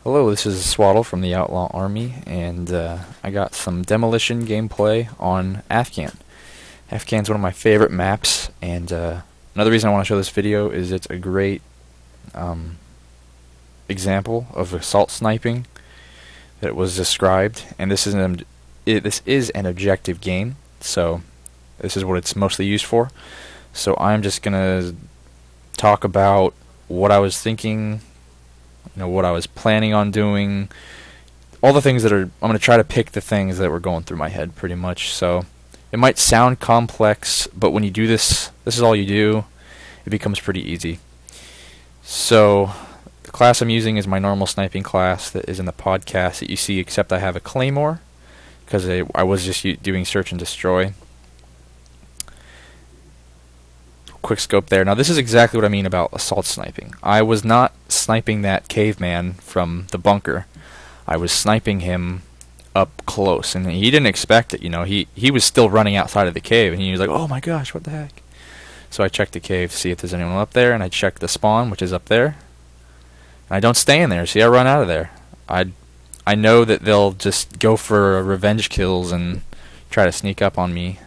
Hello, this is SWOTL from the Outlaw Army, and I got some Demolition gameplay on Afghan. Afghan's one of my favorite maps, and another reason I want to show this video is it's a great example of assault sniping that was described, and this is an objective game, so this is what it's mostly used for. So I'm just gonna talk about what I was thinking, what I was planning on doing, all the things that I'm going to try to pick the things that were going through my head pretty much. So it might sound complex, but when you do this is all you do, it becomes pretty easy. So the class I'm using is my normal sniping class that is in the podcast that you see, except I have a claymore because I was just doing search and destroy. Quick scope there. Now this is exactly what I mean about assault sniping. I was not sniping that caveman from the bunker. I was sniping him up close, and he didn't expect it. He was still running outside of the cave, and he was like, "Oh my gosh, what the heck?" So I checked the cave to see if there's anyone up there, and I checked the spawn, which is up there. And I don't stay in there. See, I run out of there. I know that they'll just go for revenge kills and try to sneak up on me.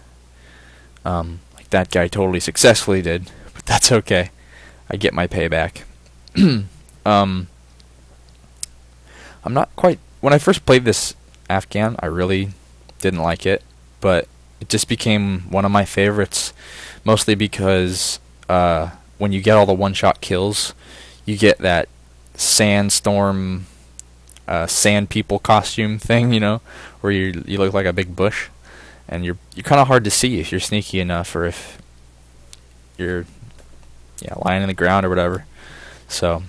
That guy totally successfully did, but that's okay. I get my payback. I'm not quite... When I first played this Afghan, I really didn't like it, but it just became one of my favorites, mostly because when you get all the one-shot kills, you get that sandstorm, sand people costume thing, where you look like a big bush. And you're kind of hard to see if you're sneaky enough, or if you're lying in the ground or whatever. So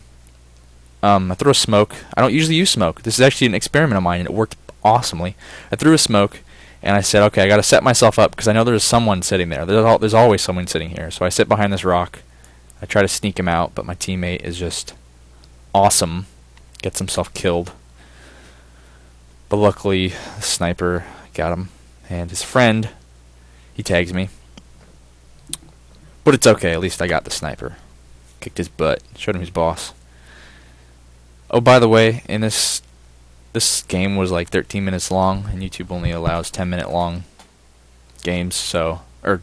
I threw a smoke. I don't usually use smoke. This is actually an experiment of mine, and it worked awesomely. I threw a smoke, and I said, okay, I got to set myself up because I know there's someone sitting there. There's always someone sitting here. So I sit behind this rock. I try to sneak him out, but my teammate is just awesome. Gets himself killed. But luckily, the sniper got him. And his friend, he tags me. But it's okay, at least I got the sniper. Kicked his butt, showed him his boss. Oh, by the way, in this game was like 13 minutes long, and YouTube only allows 10-minute long games, so... Or...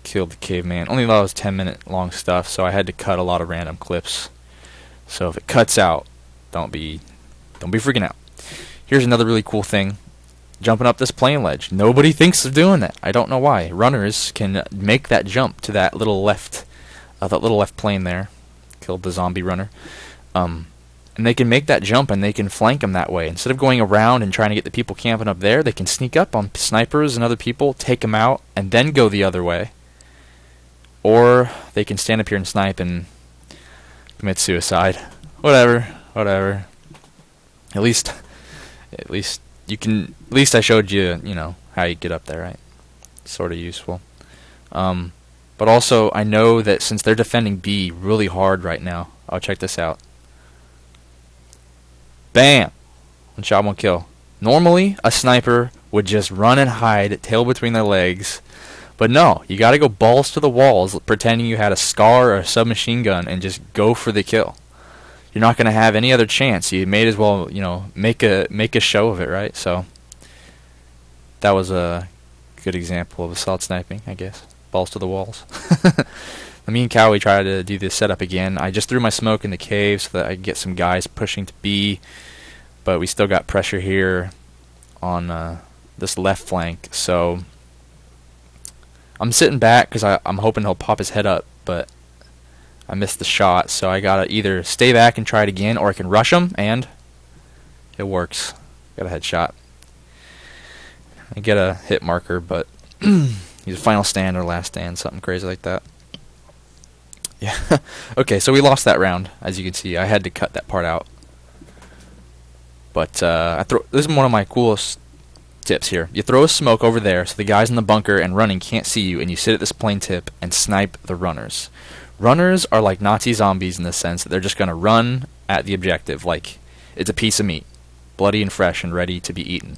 Killed the caveman. Only allows 10-minute long stuff, so I had to cut a lot of random clips. So if it cuts out, don't be freaking out. Here's another really cool thing. Jumping up this plane ledge. Nobody thinks of doing that. I don't know why. Runners can make that jump to that little left plane there. Killed the zombie runner. And they can make that jump, and they can flank them that way. Instead of going around and trying to get the people camping up there, they can sneak up on snipers and other people, take them out, and then go the other way. Or they can stand up here and snipe and commit suicide. Whatever. At least you can. At least I showed you, how you get up there, right? Sort of useful. But also, I know that since they're defending B really hard right now. Oh, check this out. Bam! One shot, one kill. Normally, a sniper would just run and hide, tail between their legs. But no, you gotta go balls to the walls, pretending you had a SCAR or a submachine gun, and just go for the kill. You're not going to have any other chance. You may as well, make a show of it, right? So that was a good example of assault sniping, I guess. Balls to the walls. Me and Cowie tried to do this setup again. I just threw my smoke in the cave so that I could get some guys pushing to B, but we still got pressure here on this left flank. So I'm sitting back because I'm hoping he'll pop his head up, but I missed the shot, so I gotta either stay back and try it again, or I can rush him, and it works. Got a headshot. I get a hit marker, but he's a final stand or last stand, something crazy like that. Yeah. Okay, so we lost that round, as you can see. I had to cut that part out. But this is one of my coolest tips here. You throw a smoke over there so the guys in the bunker and running can't see you, and you sit at this plane tip and snipe the runners. Runners are like Nazi zombies in the sense that they're just going to run at the objective like it's a piece of meat, bloody and fresh and ready to be eaten.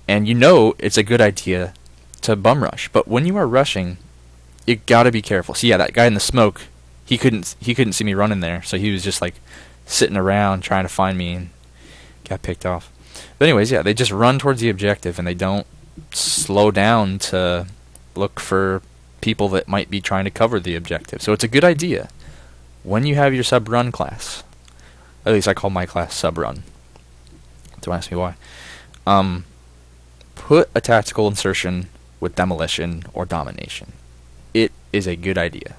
And it's a good idea to bum rush, but when you are rushing, you got to be careful. So yeah, that guy in the smoke, he couldn't see me running there, so he was just like sitting around trying to find me and got picked off. But anyways, yeah, they just run towards the objective and they don't slow down to look for people that might be trying to cover the objective. So it's a good idea when you have your sub run class. At least I call my class sub run. Don't ask me why. Put a tactical insertion with demolition or domination. It is a good idea.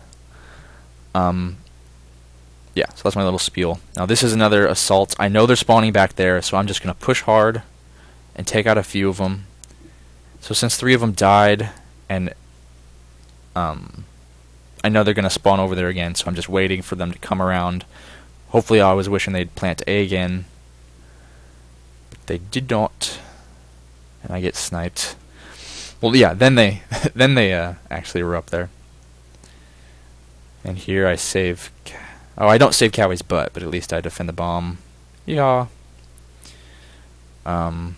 Yeah, so that's my little spiel. Now this is another assault. I know they're spawning back there, so I'm just going to push hard and take out a few of them. So since 3 of them died, and I know they're going to spawn over there again, so I'm just waiting for them to come around. Hopefully I was wishing they'd plant A again. But they did not. And I get sniped. Well, yeah, then they actually were up there. And here I save... Oh, I don't save Cowie's butt, but at least I defend the bomb. Yeah. And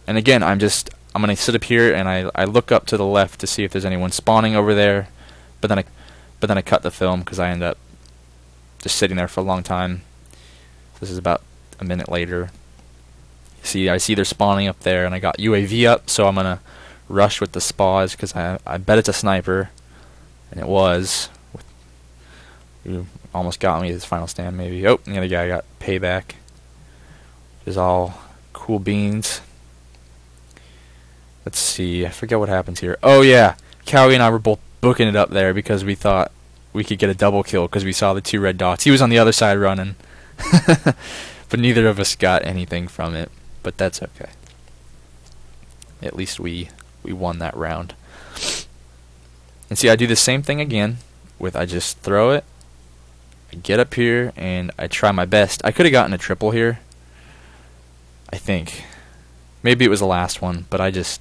again, I'm going to sit up here and I look up to the left to see if there's anyone spawning over there. But then I cut the film because I end up just sitting there for a long time. This is about a minute later. I see they're spawning up there, and I got UAV up, so I'm going to rush with the SPAs because I bet it's a sniper. And it was. You almost got me, this final stand maybe. Oh, the other guy got payback. Which is all cool beans. Let's see, I forget what happens here. Oh yeah, Cowie and I were both booking it up there because we thought we could get a double kill because we saw the 2 red dots. He was on the other side running. But neither of us got anything from it. But that's okay. At least we won that round. And see, I do the same thing again. I just throw it. I get up here and I try my best. I could have gotten a triple here, I think. Maybe it was the last one, but I just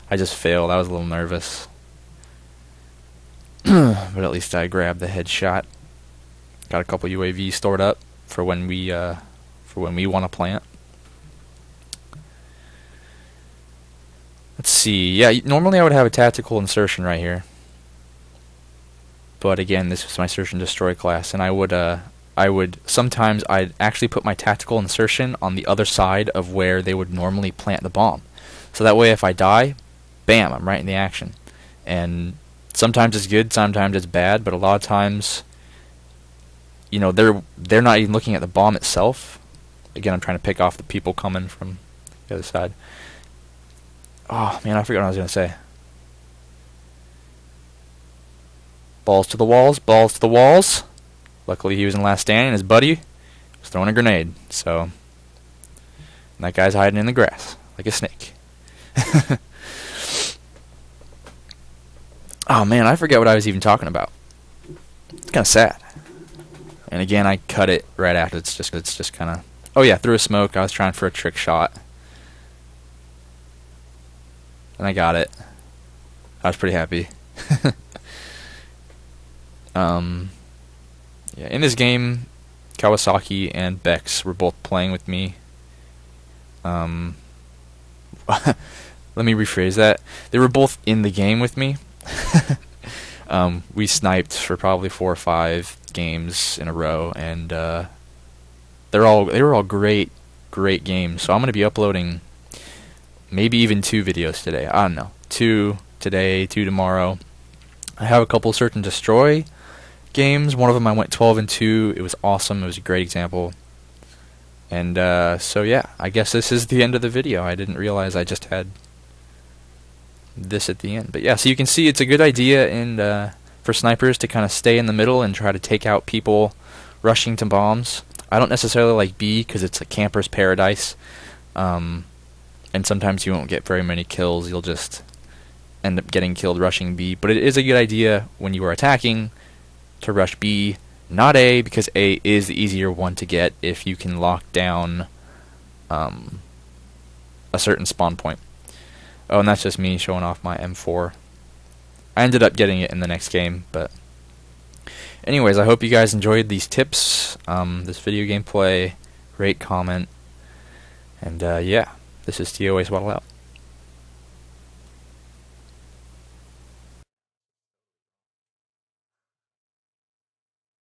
failed. I was a little nervous. But at least I grabbed the headshot. Got a couple UAVs stored up for when we want to plant. Let's see. Yeah, normally I would have a tactical insertion right here. But again, this is my search and destroy class, and I would sometimes I'd actually put my tactical insertion on the other side of where they would normally plant the bomb. So that way if I die, bam, I'm right in the action. And sometimes it's good, sometimes it's bad, but a lot of times, you know, they're not even looking at the bomb itself. Again, I'm trying to pick off the people coming from the other side. Oh man, I forgot what I was gonna say. Balls to the walls, balls to the walls. Luckily he was in last stand and his buddy was throwing a grenade. So, and that guy's hiding in the grass like a snake. Oh man, I forget what I was even talking about. It's kind of sad. And again, I cut it right after. It's just kind of... Oh yeah, through a smoke. I was trying for a trick shot. And I got it. I was pretty happy. Yeah, in this game, Kawasaki and Bex were both playing with me. Let me rephrase that. They were both in the game with me. We sniped for probably 4 or 5 games in a row, and they were all great games. So I'm gonna be uploading maybe even 2 videos today. I don't know, 2 today, 2 tomorrow. I have a couple search and destroy games. One of them I went 12-2. It was awesome. It was a great example. And so yeah, I guess this is the end of the video. I didn't realize I just had this at the end. But yeah, so you can see it's a good idea for snipers to kind of stay in the middle and try to take out people rushing to bombs. I don't necessarily like B because it's a camper's paradise. And sometimes you won't get very many kills. You'll just end up getting killed rushing B. But it is a good idea when you are attacking to rush B, not A, because A is the easier one to get if you can lock down a certain spawn point. Oh, and that's just me showing off my M4. I ended up getting it in the next game, but anyways, I hope you guys enjoyed these tips, this video gameplay. Rate, comment, and yeah, this is TOA SWOTL out.